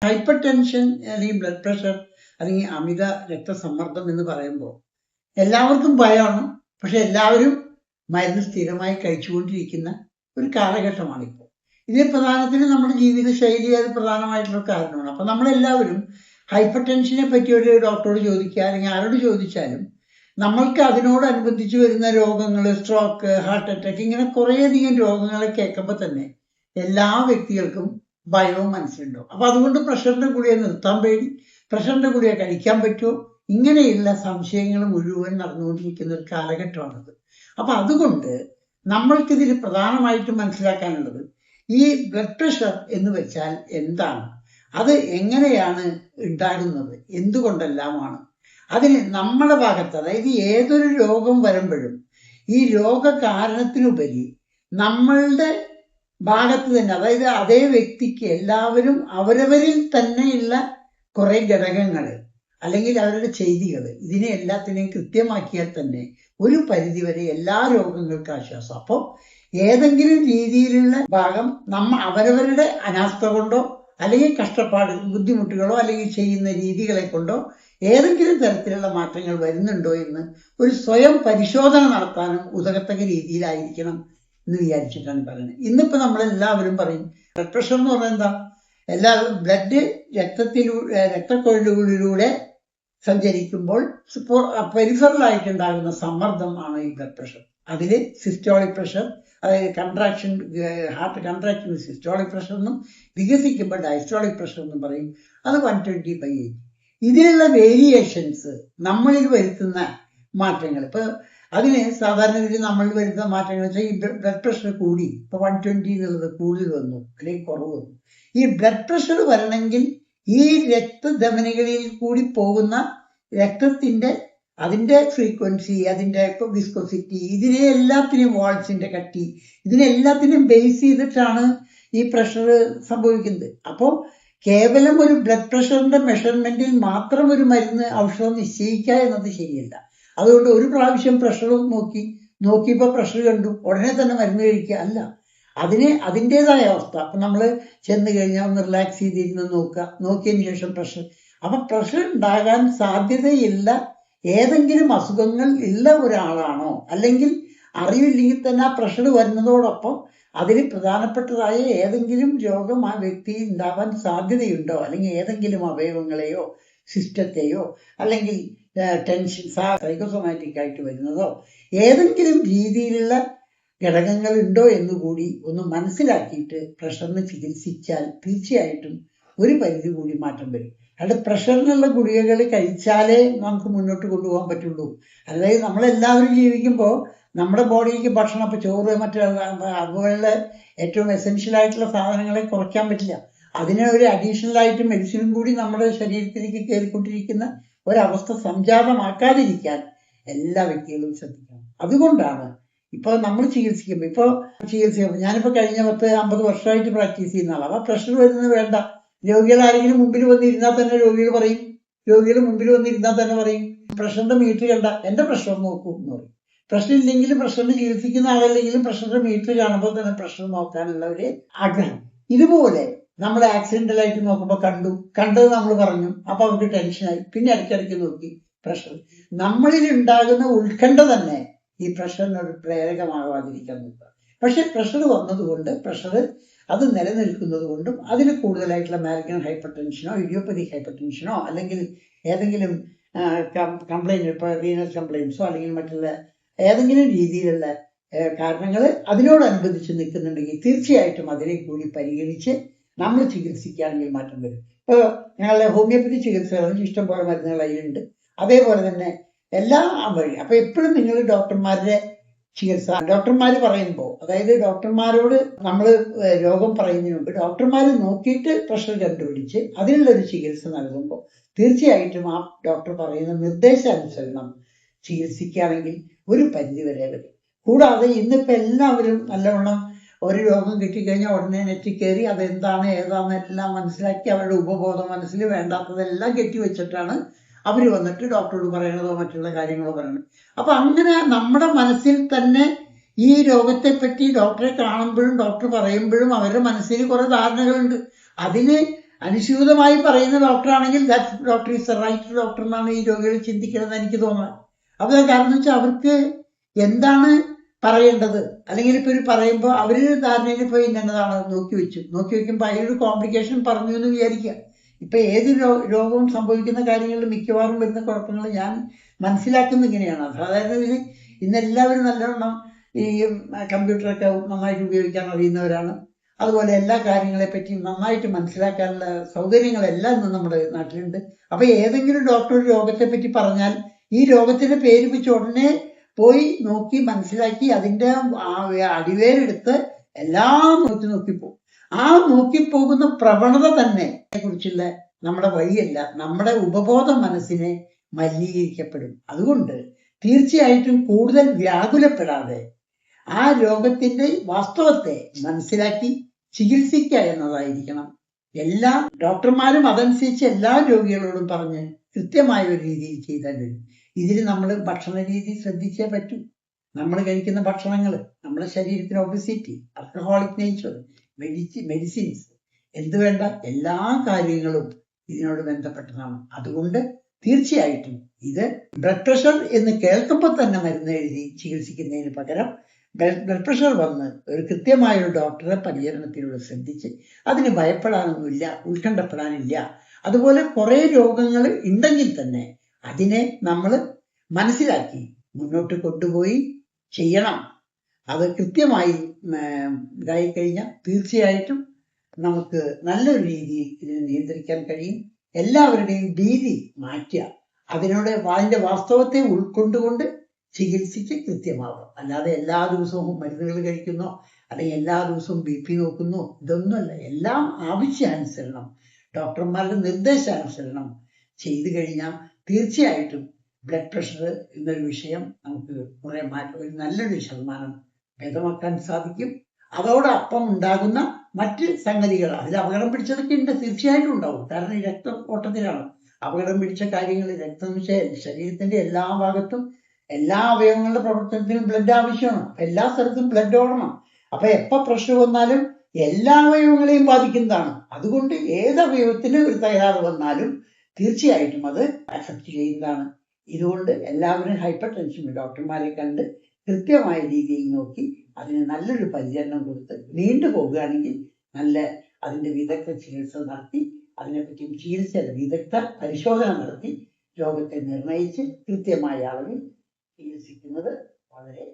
Hyper tension അല്ലെങ്കിൽ blood pressure അല്ലെങ്കിൽ അമിത രക്തസമ്മർദ്ദം എന്ന് പറയുമ്പോൾ എല്ലാവർക്കും ഭയമാണ്. പക്ഷെ എല്ലാവരും മരുന്ന് സ്ഥിരമായി കഴിച്ചുകൊണ്ടിരിക്കുന്ന ഒരു കാലഘട്ടമാണ് ഇപ്പോൾ. ഇതിന് പ്രധാനത്തിന് നമ്മുടെ ജീവിതശൈലി അത് പ്രധാനമായിട്ടുള്ള കാരണമാണ്. അപ്പൊ നമ്മളെല്ലാവരും ഹൈപ്പർ ടെൻഷനെ പറ്റി ഒരു ഡോക്ടറോട് ചോദിക്കുക അല്ലെങ്കിൽ ആരോട് ചോദിച്ചാലും നമ്മൾക്ക് അതിനോടനുബന്ധിച്ച് വരുന്ന രോഗങ്ങൾ, സ്ട്രോക്ക്, ഹാർട്ട് അറ്റാക്ക്, ഇങ്ങനെ കുറേയധികം രോഗങ്ങളെ കേൾക്കുമ്പോൾ തന്നെ എല്ലാ വ്യക്തികൾക്കും ഭയവും മനസ്സിലുണ്ടാവും. അപ്പൊ അതുകൊണ്ട് പ്രഷറിന്റെ ഗുളിക നിർത്താൻ പേടി, പ്രഷറിന്റെ ഗുളിക കഴിക്കാൻ പറ്റുമോ, ഇങ്ങനെയുള്ള സംശയങ്ങൾ മുഴുവൻ നടന്നുകൊണ്ടിരിക്കുന്ന ഒരു കാലഘട്ടമാണത്. അപ്പൊ അതുകൊണ്ട് നമ്മൾക്കിതിൽ പ്രധാനമായിട്ടും മനസ്സിലാക്കാനുള്ളത് ഈ ബ്ലഡ് പ്രഷർ എന്ന് വെച്ചാൽ എന്താണ്, അത് എങ്ങനെയാണ് ഉണ്ടാകുന്നത്, എന്തുകൊണ്ടെല്ലാമാണ്, അതിന് നമ്മുടെ ഭാഗത്ത്, അതായത് ഏതൊരു രോഗം വരുമ്പോഴും ഈ രോഗകാരണത്തിനുപരി നമ്മളുടെ ഭാഗത്ത് തന്നെ, അതായത് അതേ വ്യക്തിക്ക് എല്ലാവരും അവരവരിൽ തന്നെയുള്ള കുറെ ഘടകങ്ങൾ അല്ലെങ്കിൽ അവരുടെ ചെയ്തികൾ, ഇതിനെ എല്ലാത്തിനെയും കൃത്യമാക്കിയാൽ തന്നെ ഒരു പരിധിവരെ എല്ലാ രോഗങ്ങൾക്കും ആശ്വാസം. അപ്പോൾ ഏതെങ്കിലും രീതിയിലുള്ള ഭാഗം അവരവരുടെ അനാസ്ഥ കൊണ്ടോ അല്ലെങ്കിൽ കഷ്ടപ്പാട്, ബുദ്ധിമുട്ടുകളോ അല്ലെങ്കിൽ ചെയ്യുന്ന രീതികളെ കൊണ്ടോ ഏതെങ്കിലും തരത്തിലുള്ള മാറ്റങ്ങൾ വരുന്നുണ്ടോ എന്ന് ഒരു സ്വയം പരിശോധന നടത്താനും ഉതകത്തക്ക രീതിയിലായിരിക്കണം എന്ന് വിചാരിച്ചിട്ടാണ് പറയുന്നത്. ഇന്നിപ്പോ നമ്മളെല്ലാവരും പറയും ബ്ലഡ് പ്രഷർ എന്ന് പറഞ്ഞാൽ എന്താ, ബ്ലഡ് രക്തക്കൊഴലുകളിലൂടെ സഞ്ചരിക്കുമ്പോൾ പെരിഫറലായിട്ടുണ്ടാകുന്ന സമ്മർദ്ദം ആണ് ഈ ബ്ലഡ് പ്രഷർ. അതില് സിസ്റ്റോളിക് പ്രഷർ, അതായത് contraction, heart contraction systolic pressure എന്നും വികസിക്കുമ്പോൾ ഡയസ്റ്റോളിക് പ്രഷർ എന്നും പറയും. അത് 120/80. ഇതിലുള്ള വേരിയേഷൻസ് നമ്മളിൽ വരുത്തുന്ന മാറ്റങ്ങൾ, ഇപ്പൊ അതിന് സാധാരണ രീതിയിൽ നമ്മൾ വരുന്ന മാറ്റങ്ങൾ വെച്ചാൽ ഈ ബ്ലഡ് പ്രഷർ കൂടി, ഇപ്പൊ 120 എന്നുള്ളത് കൂടുതൽ വന്നു അല്ലെങ്കിൽ കുറവ് വന്നു. ഈ ബ്ലഡ് പ്രഷർ വരണമെങ്കിൽ ഈ രക്തധമനികളിൽ കൂടി പോകുന്ന രക്തത്തിന്റെ അതിന്റെ ഫ്രീക്വൻസി, അതിന്റെ വിസ്കോസിറ്റി, ഇതിനെ എല്ലാത്തിനെയും, വാൾസിന്റെ കട്ടി, ഇതിനെല്ലാത്തിനെയും ബേസ് ചെയ്തിട്ടാണ് ഈ പ്രഷർ സംഭവിക്കുന്നത്. അപ്പോൾ കേവലം ഒരു ബ്ലഡ് പ്രഷറിന്റെ മെഷർമെന്റിൽ മാത്രം ഒരു മരുന്ന്, ഔഷധം നിശ്ചയിക്കുക എന്നത് ശരിയല്ല. അതുകൊണ്ട് ഒരു പ്രാവശ്യം പ്രഷർ നോക്കിയപ്പോൾ പ്രഷർ കണ്ടു ഉടനെ തന്നെ മരുന്ന് കഴിക്കുക അല്ല, അതിൻ്റെതായ അവസ്ഥ. അപ്പൊ നമ്മൾ ചെന്ന് കഴിഞ്ഞാൽ ഒന്ന് റിലാക്സ് ചെയ്തിരുന്ന് നോക്കിയതിന് ശേഷം പ്രഷർ, അപ്പൊ പ്രഷർ ഉണ്ടാകാൻ സാധ്യതയില്ല ഏതെങ്കിലും അസുഖങ്ങൾ ഉള്ള ഒരാളാണോ, അല്ലെങ്കിൽ അറിവില്ലെങ്കിൽ തന്നെ ആ പ്രഷർ വരുന്നതോടൊപ്പം അതിൽ പ്രധാനപ്പെട്ടതായ ഏതെങ്കിലും രോഗം ആ വ്യക്തി ഉണ്ടാവാൻ സാധ്യതയുണ്ടോ, അല്ലെങ്കിൽ ഏതെങ്കിലും അവയവങ്ങളെയോ സിസ്റ്റത്തെയോ അല്ലെങ്കിൽ ടെൻഷൻ സൈക്കോസൊമാറ്റിക് ആയിട്ട് വരുന്നതോ ഏതെങ്കിലും രീതിയിലുള്ള ഘടകങ്ങൾ ഉണ്ടോ എന്നുകൂടി ഒന്ന് മനസ്സിലാക്കിയിട്ട് പ്രഷറിന് ചികിത്സിച്ചാൽ തീർച്ചയായിട്ടും ഒരു പരിധി കൂടി മാറ്റം വരും. അല്ലാതെ പ്രഷറിനുള്ള ഗുളികകൾ കഴിച്ചാലേ നമുക്ക് മുന്നോട്ട് കൊണ്ടുപോകാൻ പറ്റുള്ളൂ. അതായത് നമ്മളെല്ലാവരും ജീവിക്കുമ്പോൾ നമ്മുടെ ബോഡിക്ക് ഭക്ഷണം, ഇപ്പൊ ചോറ്, അതുപോലുള്ള ഏറ്റവും എസെൻഷ്യൽ ആയിട്ടുള്ള സാധനങ്ങളെ കുറയ്ക്കാൻ പറ്റില്ല. അതിന് ഒരു അഡീഷണൽ ആയിട്ട് മെഡിസിനും കൂടി നമ്മുടെ ശരീരത്തിലേക്ക് കയറിക്കൊണ്ടിരിക്കുന്ന ഒരവസ്ഥ സംജാതമാക്കാതിരിക്കാൻ എല്ലാ വ്യക്തികളും ശ്രദ്ധിക്കണം. അതുകൊണ്ടാണ് ഇപ്പൊ നമ്മൾ ചികിത്സിക്കുമ്പോൾ ഞാനിപ്പോ കഴിഞ്ഞ 10-50 വർഷമായിട്ട് പ്രാക്ടീസ് ചെയ്യുന്ന ആളാണ്. അപ്പൊ പ്രഷർ വരുന്നത് വേണ്ട, രോഗികൾ ആരെങ്കിലും മുമ്പിൽ വന്നിരുന്നാൽ തന്നെ മുമ്പിൽ വന്നിരുന്നാൽ തന്നെ പറയും പ്രഷറിന്റെ മീറ്റർ കണ്ട എന്റെ പ്രഷർ നോക്കൂ എന്ന് പറയും. പ്രഷർ ഇല്ലെങ്കിലും പ്രഷറിന് ചികിത്സിക്കുന്ന ആളല്ലെങ്കിലും പ്രഷറിന്റെ മീറ്റർ കാണുമ്പോൾ തന്നെ പ്രഷർ നോക്കാനുള്ള ഒരു ആഗ്രഹം. ഇതുപോലെ നമ്മൾ ആക്സിഡന്റലായിട്ട് നോക്കുമ്പോൾ കണ്ടത് നമ്മൾ പറഞ്ഞു, അപ്പൊ അവർക്ക് ടെൻഷനായി, പിന്നെ ഇടയ്ക്കിടയ്ക്ക് നോക്കി പ്രഷർ. നമ്മളിൽ ഉണ്ടാകുന്ന ഉത്കണ്ഠ തന്നെ ഈ പ്രഷറിനൊരു പ്രേരകമാകാതിരിക്കാൻ നോക്കുക. പക്ഷെ പ്രഷർ വന്നതുകൊണ്ട്, പ്രഷർ അത് നിലനിൽക്കുന്നത് കൊണ്ടും അതിൽ കൂടുതലായിട്ടുള്ള മാലിഗ്നന്റ് ഹൈപ്പർ ടെൻഷനോ ഇഡിയോപ്പതിക് ഹൈപ്പർ ടെൻഷനോ അല്ലെങ്കിൽ ഏതെങ്കിലും കംപ്ലൈന്റ്, ഇപ്പൊ റീനൽ കംപ്ലൈൻസോ അല്ലെങ്കിൽ മറ്റുള്ള ഏതെങ്കിലും രീതിയിലുള്ള കാരണങ്ങൾ അതിനോടനുബന്ധിച്ച് നിൽക്കുന്നുണ്ടെങ്കിൽ തീർച്ചയായിട്ടും അതിനെ കൂടി പരിഗണിച്ച് നമ്മൾ ചികിത്സിക്കുകയാണെങ്കിൽ മാറ്റം വരും. ഇപ്പോൾ ഞങ്ങളുടെ ഹോമിയോപ്പതി ചികിത്സകളും ഇഷ്ടംപോലെ മരുന്നുകൾ അതിലുണ്ട്. അതേപോലെ തന്നെ എല്ലാ വഴി. അപ്പൊ എപ്പോഴും നിങ്ങൾ ഡോക്ടർമാരുടെ ചികിത്സ, ഡോക്ടർമാർ പറയുമ്പോൾ, അതായത് ഡോക്ടർമാരോട് നമ്മൾ രോഗം പറയുന്നതിന് മുമ്പ് ഡോക്ടർമാർ നോക്കിയിട്ട് പ്രഷർ കണ്ടുപിടിച്ച് അതിനുള്ളൊരു ചികിത്സ നൽകുമ്പോൾ തീർച്ചയായിട്ടും ആ ഡോക്ടർ പറയുന്ന നിർദ്ദേശാനുസരണം ചികിത്സിക്കുകയാണെങ്കിൽ ഒരു പരിധി വരെ വരും. കൂടാതെ ഇന്നിപ്പോ എല്ലാവരും നല്ലവണ്ണം ഒരു രോഗം കിട്ടിക്കഴിഞ്ഞാൽ ഉടനെ നെറ്റി കയറി അതെന്താണ് ഏതാണെന്നെല്ലാം മനസ്സിലാക്കി അവരുടെ ഉപബോധ മനസ്സിൽ വേണ്ടാത്തതെല്ലാം കെട്ടിവെച്ചിട്ടാണ് അവർ വന്നിട്ട് ഡോക്ടറോട് പറയണതോ മറ്റുള്ള കാര്യങ്ങളോ പറയണത്. അപ്പൊ അങ്ങനെ നമ്മുടെ മനസ്സിൽ തന്നെ ഈ രോഗത്തെ പറ്റി ഡോക്ടറെ കാണുമ്പോഴും ഡോക്ടർ പറയുമ്പോഴും അവരുടെ മനസ്സിൽ കുറെ ധാരണകളുണ്ട്. അതിന് അനുസ്യൂതമായി പറയുന്ന ഡോക്ടറാണെങ്കിൽ that doctor is the right doctor എന്നാണ് ഈ രോഗികൾ ചിന്തിക്കണമെന്ന് എനിക്ക് തോന്നുന്നത്. അപ്പോൾ കാരണം എന്ന് വെച്ചാൽ അവർക്ക് എന്താണ് പറയേണ്ടത്, അല്ലെങ്കിൽ ഇപ്പൊ ഒരു പറയുമ്പോൾ അവര് ധാരണയിൽ പോയി ഇന്നതാണ് നോക്കി വെക്കുമ്പോൾ അതിലൊരു കോംപ്ലിക്കേഷൻ പറഞ്ഞു എന്ന് വിചാരിക്കുക. ഇപ്പൊ ഏത് രോഗവും സംഭവിക്കുന്ന കാര്യങ്ങളിൽ മിക്കവാറും വരുന്ന കുഴപ്പങ്ങൾ ഞാൻ മനസ്സിലാക്കുന്നത് ഇങ്ങനെയാണ്. സാധാരണ ഇതിൽ ഇന്നെല്ലാവരും നല്ലവണ്ണം ഈ കമ്പ്യൂട്ടറൊക്കെ നന്നായിട്ട് ഉപയോഗിക്കാൻ അറിയുന്നവരാണ്. അതുപോലെ എല്ലാ കാര്യങ്ങളെ പറ്റിയും നന്നായിട്ട് മനസ്സിലാക്കാനുള്ള സൗകര്യങ്ങളെല്ലാം ഇന്ന് നമ്മുടെ നാട്ടിലുണ്ട്. അപ്പൊ ഏതെങ്കിലും ഡോക്ടർ ഒരു രോഗത്തെ പറ്റി പറഞ്ഞാൽ ഈ രോഗത്തിന്റെ പേര് വെച്ച് ഉടനെ പോയി നോക്കി മനസ്സിലാക്കി അതിന്റെ അടിവേരെടുത്ത് എല്ലാം നോക്കിപ്പോകും. ആ നോക്കിപ്പോകുന്ന പ്രവണത തന്നെ കുറിച്ചുള്ള നമ്മുടെ വഴിയല്ല, നമ്മുടെ ഉപബോധ മനസ്സിനെ മലിനീകരിക്കപ്പെടും. അതുകൊണ്ട് തീർച്ചയായിട്ടും കൂടുതൽ വ്യാകുലപ്പെടാതെ ആ രോഗത്തിന്റെ വാസ്തവത്തെ മനസ്സിലാക്കി ചികിത്സിക്കുക എന്നതായിരിക്കണം എല്ലാ ഡോക്ടർമാരും അതനുസരിച്ച് എല്ലാ രോഗികളോടും പറഞ്ഞ് കൃത്യമായ ഒരു രീതിയിൽ ചെയ്താൽ വരും. ഇതിൽ നമ്മൾ ഭക്ഷണ രീതി ശ്രദ്ധിച്ചേ പറ്റൂ. നമ്മൾ കഴിക്കുന്ന ഭക്ഷണങ്ങൾ, നമ്മുടെ ശരീരത്തിന് ഒബസിറ്റി, ആൽക്കഹോളിക് നേച്ചർ, മെഡിസിൻസ്, എന്ത് വേണ്ട എല്ലാ കാര്യങ്ങളും ഇതിനോട് ബന്ധപ്പെട്ടതാണ്. അതുകൊണ്ട് തീർച്ചയായിട്ടും ഇത് ബ്ലഡ് പ്രഷർ എന്ന് കേൾക്കുമ്പോൾ തന്നെ മരുന്ന് എഴുതി ചികിത്സിക്കുന്നതിന് പകരം ബ്ലഡ് പ്രഷർ വന്ന് ഒരു കൃത്യമായ ഒരു ഡോക്ടറെ പരിചരണത്തിലൂടെ ശ്രദ്ധിച്ച് അതിന് ഭയപ്പെടാനൊന്നുമില്ല, ഉത്കണ്ഠപ്പെടാനില്ല. അതുപോലെ കുറെ രോഗങ്ങൾ ഉണ്ടെങ്കിൽ തന്നെ അതിനെ നമ്മൾ മനസ്സിലാക്കി മുന്നോട്ട് കൊണ്ടുപോയി ചെയ്യണം. അത് കൃത്യമായി ഇതായി കഴിഞ്ഞാൽ തീർച്ചയായിട്ടും നമുക്ക് നല്ലൊരു രീതിയിൽ ഇതിനെ നിയന്ത്രിക്കാൻ കഴിയും. എല്ലാവരുടെയും ഭീതി മാറ്റുക, അതിന്റെ വാസ്തവത്തെ ഉൾക്കൊണ്ടുകൊണ്ട് ചികിത്സിച്ച് കൃത്യമാവും. അല്ലാതെ എല്ലാ ദിവസവും മരുന്നുകൾ കഴിക്കുന്നോ അല്ലെങ്കിൽ എല്ലാ ദിവസവും BP നോക്കുന്നോ ഇതൊന്നുമല്ല. എല്ലാം ആവശ്യാനുസരണം ഡോക്ടർമാരുടെ നിർദ്ദേശാനുസരണം ചെയ്തു കഴിഞ്ഞാൽ തീർച്ചയായിട്ടും ബ്ലഡ് പ്രഷർ എന്നൊരു വിഷയം നമുക്ക് കുറെ മാറ്റം, ഒരു നല്ലൊരു ശതമാനം ഭേദമാക്കാൻ സാധിക്കും. അതോടൊപ്പം ഉണ്ടാകുന്ന മറ്റ് സംഗതികൾ, അതിൽ അപകടം പിടിച്ചതൊക്കെ ഉണ്ട്, തീർച്ചയായിട്ടും ഉണ്ടാവും. കാരണം ഈ രക്തഓട്ടത്തിലാണ് അപകടം പിടിച്ച കാര്യങ്ങൾ. രക്തം ശരീരത്തിന്റെ എല്ലാ ഭാഗത്തും എല്ലാ അവയവങ്ങളുടെ പ്രവർത്തനത്തിനും ബ്ലഡ് ആവശ്യമാണ്. എല്ലാ സ്ഥലത്തും ബ്ലഡ് ഓടണം. അപ്പൊ എപ്പോ പ്രഷർ വന്നാലും എല്ലാ അവയവങ്ങളെയും ബാധിക്കുന്നതാണ്. അതുകൊണ്ട് ഏത് അവയവത്തിന് ഒരു തകരാറ് വന്നാലും തീർച്ചയായിട്ടും അത് അഫക്റ്റ് ചെയ്യുന്നതാണ്. ഇതുകൊണ്ട് എല്ലാവരും ഹൈപ്പർ ടെൻഷൻ ഡോക്ടർമാരെ കണ്ട് കൃത്യമായ രീതിയിൽ നോക്കി അതിന് നല്ലൊരു പരിചരണം കൊടുത്ത് നീണ്ടു പോകുകയാണെങ്കിൽ നല്ല അതിന്റെ വിദഗ്ധ ചികിത്സ നടത്തി, അതിനെപ്പറ്റി ചികിത്സ വിദഗ്ധ പരിശോധന നടത്തി രോഗത്തെ നിർണയിച്ച് കൃത്യമായ അളവിൽ ചികിത്സിക്കുന്നത് വളരെ